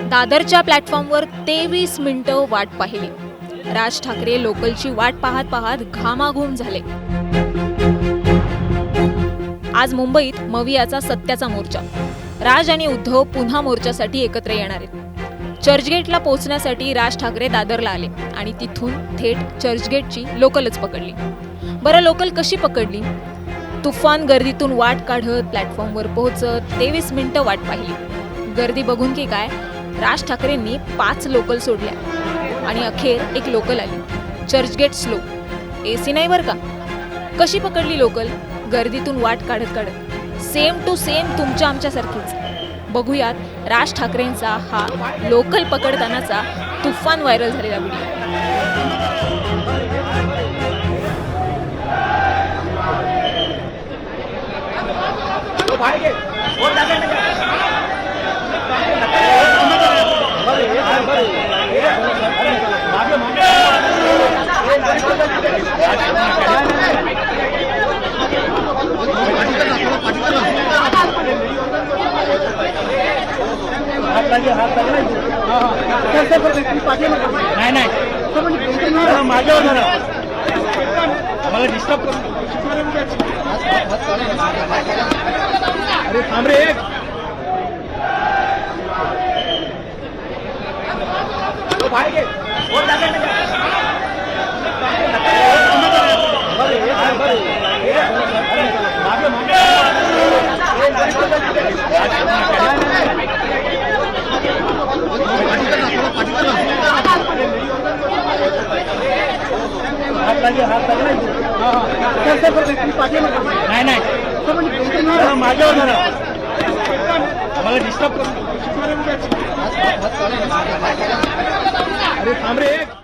दादरच्या प्लॅटफॉर्मवर 23 मिनिटं वाट पाहिली। राज ठाकरे लोकलची वाट पाहत पाहत घामाघूम झाले। आज मुंबईत मवियाचा सत्याचा मोर्चा। राज आणि उद्धव पुन्हा मोर्चासाठी एकत्र येणार आहेत। चर्चगेटला पोहोचण्यासाठी राज ठाकरे दादरला आले आणि तिथून थेट चर्चगेटची लोकलच पकडली। बरं, लोकल कशी पकडली? तुफान गर्दीतून वाट काढत प्लॅटफॉर्मवर पोहोचत 23 मिनिटं वाट पाहिली। गर्दी बघून की काय, राज ठाकरेंनी 5 लोकल सोडल्या आणि अखेर एक लोकल आली। चर्चगेट स्लो, एसी नाही बरं का। कशी पकडली लोकल? गर्दीतून वाट काढत काढत, सेम टू सेम तुमच्या आमच्यासारखीच। बघूयात राज ठाकरेंचा हा लोकल पकडतानाचा तुफान व्हायरल झालेला व्हिडिओ। नाही माझ्या मला डिस्टर्ब करू। अरे थांब रे। नाही माझ्या मला डिस्टर्ब करू। अरे थांब रे।